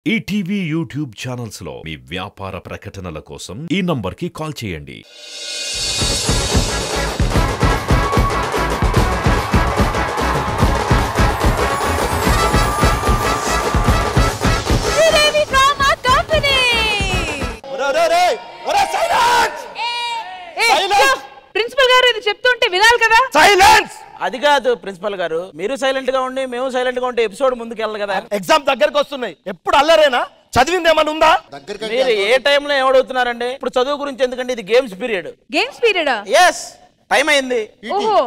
ETV YouTube channels లో మీ వ్యాపార ప్రకటనల కోసం ఈ నంబర్కి కాల్ చేయండి. ప్రిన్సిపల్ గారు ఇది చెప్తుంటే వినాలి కదా. సైలెన్స్. అది కాదు ప్రిన్సిపల్ గారు, మీరు సైలెంట్ గా ఉండి మేము సైలెంట్ గా ఉంటే ఎపిసోడ్ ముందుకు వెళ్ళాలి కదా. ఎగ్జామ్ దగ్గరకు వస్తున్నాయి, ఎప్పుడు అల్లరేనా? చదివింది ఏమన్నా ఉందా? మీరు ఏ టైంలో ఏమడుగుతున్నారండి? ఇప్పుడు చదువు గురించి ఎందుకంటే ఇది గేమ్స్ పీరియడ్. గేమ్స్ పీరియడా? ఎస్, టైం అయింది. ఓహో,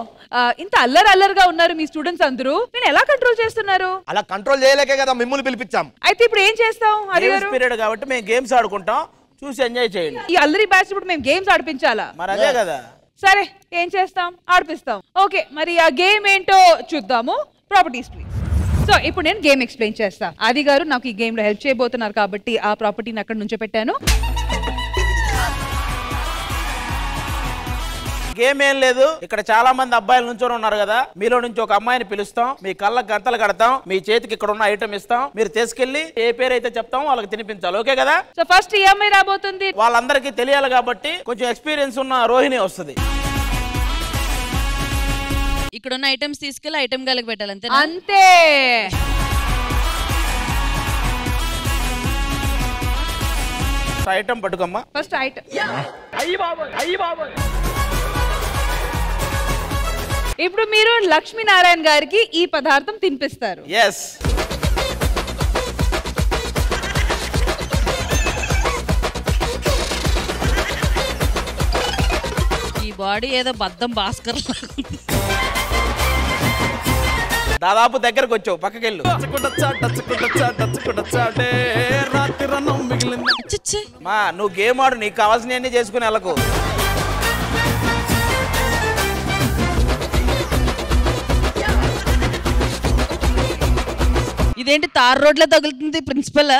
ఇంత అల్లరగా ఉన్నారు మీ స్టూడెంట్స్ అందరూ. నేను ఎలా కంట్రోల్ చేస్తున్నారు? అలా కంట్రోల్ చేయలేకే కదా మిమ్మల్ని పిలిపించాం. అయితే ఇప్పుడు ఏం చేస్తాం? గేమ్స్ పీరియడ్ కాబట్టి మేము గేమ్స్ ఆడుకుంటాం, చూసి ఎంజాయ్ చేయండి. ఈ అల్లరి బ్యాచ్ ఇప్పుడు మేము గేమ్స్ ఆడిపించాలా? మరి అదే కదా. సరే, ఏం చేస్తాం? ఆడిపిస్తాం. ఓకే, మరి ఆ గేమ్ ఏంటో చూద్దాము. Properties please. సో ఇప్పుడు నేను గేమ్ ఎక్స్ప్లెయిన్ చేస్తా. ఆది గారు నాకు ఈ గేమ్ లో హెల్ప్ చేయబోతున్నారు కాబట్టి ఆ ప్రాపర్టీని అక్కడ నుంచి పెట్టాను. గేమ్ ఏం లేదు, ఇక్కడ చాలా మంది అబ్బాయిలు నుంచొని ఉన్నారు కదా. మీలో నుంచి ఒక అమ్మాయిని పిలుస్తాం, మీ కళ్ళకు గంతలు కడతాం, మీ చేతికి ఇక్కడ ఉన్న ఐటమ్ ఇస్తాం, మీరు తీసుకెళ్లి ఏ పేరు అయితే చెప్తామో వాళ్ళకి తినిపించాలి. ఓకే కదా? సో ఫస్ట్ ఈ అమ్మాయి రాబోతుంది. వాళ్ళందరికీ తెలియాలి కాబట్టి కొంచెం ఎక్స్పీరియన్స్ ఉన్న రోహిణి వస్తుంది. ఇక్కడ ఉన్న ఐటమ్స్ తీసుకెళ్ళి ఐటమ్ గాలికి పెట్టాలి, అంతే అంతే. ఐటమ్ పట్టుకోమ్మా. First item. ఇప్పుడు మీరు లక్ష్మీనారాయణ గారికి ఈ పదార్థం తినిపిస్తారు. ఎస్. ఈ బాడీ ఏదో బద్దం భాస్కర్ దాదాపు దగ్గరకు వచ్చావు, పక్కకెళ్ళు. మా నువ్వు గేమ్ ఆడు, నీకు కావాల్సినవన్నీ చేసుకుని వెళ్ళకు. ఇదేంటి తార్ రోడ్లో తగులుతుంది ప్రిన్సిపల్?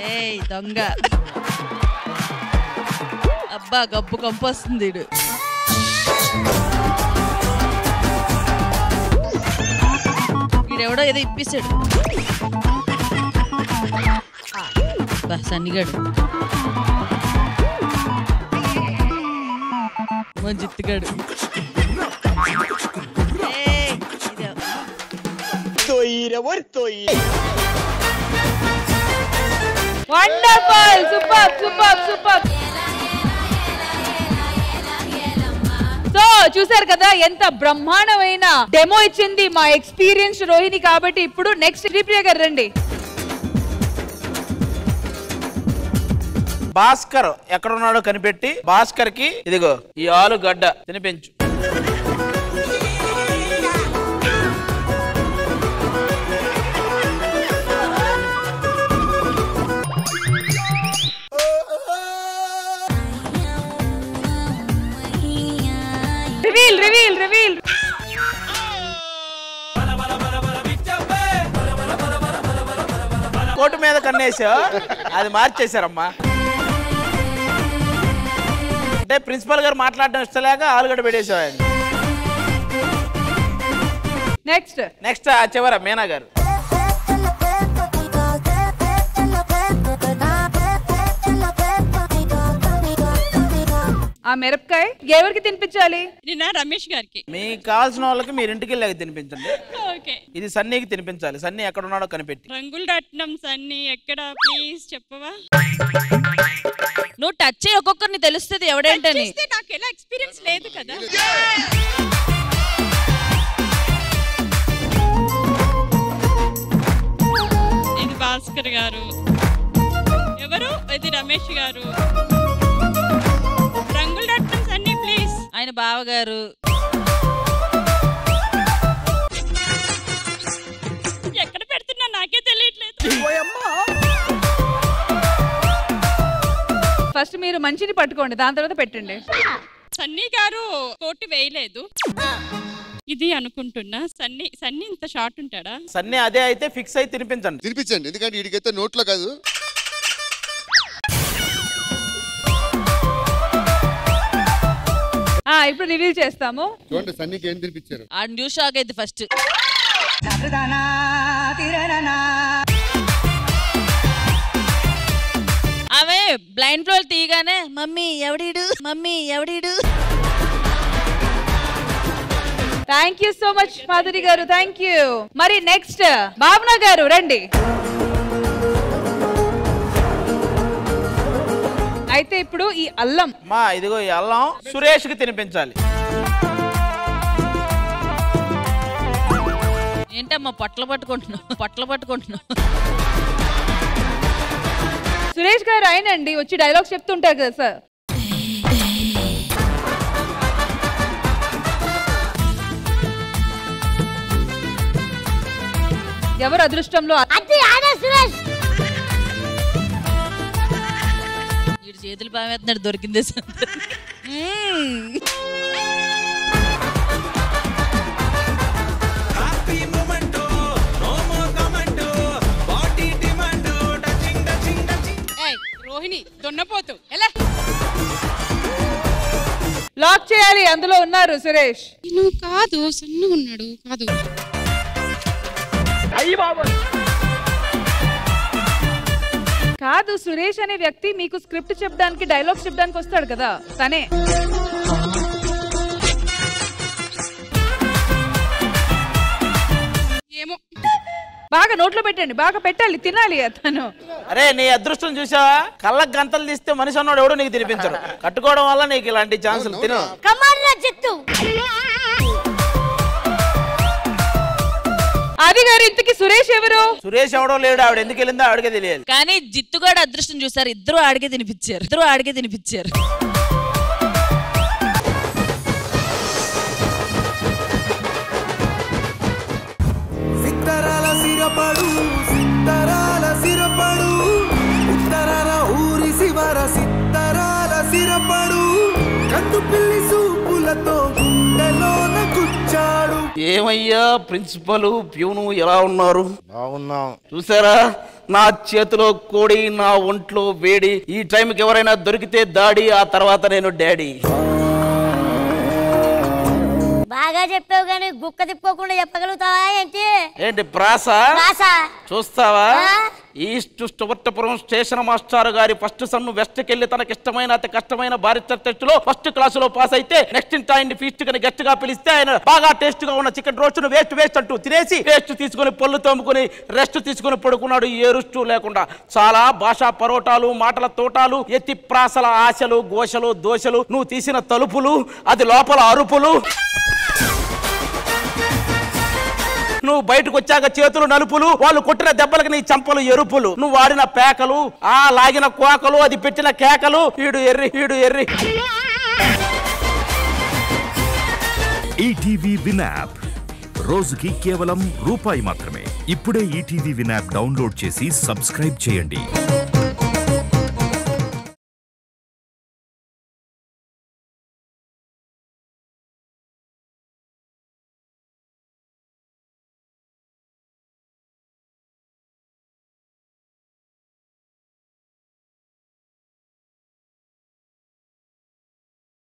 ఏయ్ దొంగ, అబ్బా గబ్బు కంపు వస్తుంది. వీడెవడో ఏదో ఇప్పిస్తాడు. సన్నిగాడు జిత్తుగాడు. Wonderful, super super super. So చూసారు కదా ఎంత బ్రహ్మాండమైన డెమో ఇచ్చింది మా ఎక్స్పీరియన్స్ రోహిణి. కాబట్టి ఇప్పుడు నెక్స్ట్ శ్రీప్రియ గారు రండి. భాస్కర్ ఎక్కడ ఉన్నాడో కనిపెట్టి భాస్కర్ కి ఇదిగో ఈ ఆలుగడ్డ తినిపించు. Reveal reveal reveal. కోటు మీద కన్నేసా, అది మార్చేశారమ్మా. అంటే ప్రిన్సిపల్ గారు మాట్లాడడం ఇష్టలేక ఆలుగడ్డ పెట్టేసావు. నెక్స్ట్ నెక్స్ట్ ఆ చివర మీనా గారు. ఆ మిరపకాయ ఎవరికి తినిపించాలి? నిన్న రమేష్ గారికి. మీకు కావాల్సిన వాళ్ళకి మీరు ఇంటికి వెళ్ళాక తినిపించండి. ఓకే. ఇది సన్నీకి తినిపించాలి. సన్నీ ఎక్కడ ఉన్నాడో కనిపెట్టి. రంగులు రత్నం సన్నీ ఎక్కడ ప్లీజ్ చెప్పవా? నువ్వు టచ్ చేయి, ఒక్కొక్కరిని తెలుస్తుంది ఎవడేంటని. నాకు ఎలా ఎక్స్పీరియన్స్ లేదు కదా. ఇది భాస్కర్ గారు. ఎవరు? ఇది రమేష్ గారు. రంగులు రత్నం సన్నీ ప్లీజ్. ఆయన బావగారు. ఎక్కడ పెడుతున్నా నాకే తెలియట్లేదు. ఫస్ట్ మీరు మంచిని పట్టుకోండి, దాని తర్వాత పెట్టండి. సన్నీ గారు కోటి వేయలేదు ఇది అనుకుంటున్నా. సన్నీ సన్నీ ఇంత షార్ట్ ఉంటాడా? సన్నీ అదే అయితే ఫిక్స్ అయి తినిపించండి. ఎందుకంటే వీడికైతే నోట్లో కాదు. ఇప్పుడు రివీల్ చేస్తాము. చూడండి సన్నీకి ఏం తినిపించారు. ఆ న్యూ షాక్ అయితే ఫస్ట్ ఆమె బ్లైండ్ ఫ్లో తీయగానే మమ్మీ ఎవడీడు మమ్మీ ఎవడీడు. Thank you so much Madhuri garu, thank you. మరి నెక్స్ట్ భావన గారు రండి. అయితే ఇప్పుడు ఈ అల్లం ఇదిగో ఈ అల్లం సురేష్ కి తినిపించాలి. ఏంటమ్మా పొట్టలు పట్టుకుంటున్నావు. సురేష్ గారు ఆయనండి వచ్చి డైలాగ్స్ చెప్తుంటారు కదా సార్. ఎవరు అదృష్టంలో చేతులు పావేస్తున్నాడు దొరికిందే. రోహిణి దొన్నపోతు ఎలా లాక్ చేయాలి. అందులో ఉన్నారు సురేష్. నువ్వు కాదు సన్నగా ఉన్నాడు కాదు. కాదు సురేష్ అనే వ్యక్తి మీకు స్క్రిప్ట్ చెప్పడానికి డైలాగ్స్ చెప్పడానికి వస్తాడు కదా తనే. ఏమో బాగా నోట్లో పెట్టండి, బాగా పెట్టాలి, తినాలి తను. అరే నీ అదృష్టం చూసావా, కళ్ళకు గంతలు తీస్తే మనిషి అన్నాడు ఎవడు నీకు తినిపించరు. కట్టుకోవడం వల్ల నీకు ఇలాంటి ఛాన్సులు. తిను. ఆది గారు ఇంతకి సురేష్ ఎవరు? సురేష్ ఎవడో లేడు, ఆవిడ ఎందుకు వెళ్ళిందో ఆవిడకే తెలియాలి. కానీ జిత్తుగాడు అదృష్టం చూసారు, ఇద్దరు ఆడికే తినిపించారు. సిత్తరాల సిరపడు ఉత్తరాల ఊరి శివర సిత్తరాల సిరపడు కందు పిల్లి సూపులతో గుండెలోన గుచ్చాడు. ఏమయ్యా ప్రిన్సిపల్ ప్యూను ఎలా ఉన్నారు? బాగున్నాం. చూసారా, నా చేతిలో కోడి, నా ఒంట్లో వేడి. ఈ టైంకి ఎవరైనా దొరికితే దాడి, ఆ తర్వాత నేను డాడీ. బాగా చెప్పావు కానీ గుక్క తిప్పుకోకుండా చెప్పగలుగుతావా ఏంటి? ఏంటి ప్రాస చూస్తావా? ఈస్ట్ స్టువర్టపురం స్టేషన్ మాస్టర్ గారి ఫస్ట్ సన్ను వెస్ట్ కెళ్లి తనకి ఇష్టమైన అతి కష్టమైన బారిస్టర్ టెస్ట్ లో ఫస్ట్ క్లాస్ లో పాస్ అయితే నెక్స్ట్ ఆయన ఫీస్ట్ గా గెస్ట్ గా పిలిస్తే ఆయన బాగా టేస్ట్ గా ఉన్న చికెన్ రోస్ట్ ను వేస్ట్ అంటూ తినేసి పేస్ట్ తీసుకుని పళ్ళు తోముకుని రెస్ట్ తీసుకుని పడుకున్నాడు. ఏ రుస్టు లేకుండా. చాలా భాషా పరోటాలు, మాటల తోటాలు, ఎత్తి ప్రాసల ఆశలు, గోశలు, దోశలు, నువ్వు తీసిన తలుపులు, అది లోపల అరుపులు, నువ్వు బయటకు వచ్చాక చేతులు నలుపులు, వాళ్ళు కొట్టిన దెబ్బలకు నీ చంపలు ఎరుపులు, నువ్వు వాడిన పేకలు, ఆ లాగిన కోకలు, అది పెట్టిన కేకలు, ఈడు ఎర్రి. ఈటీవీ విన్ యాప్ రోజుకి కేవలం రూపాయి మాత్రమే. ఇప్పుడే ఈటీవీ విన్ యాప్ డౌన్లోడ్ చేసి సబ్స్క్రైబ్ చేయండి.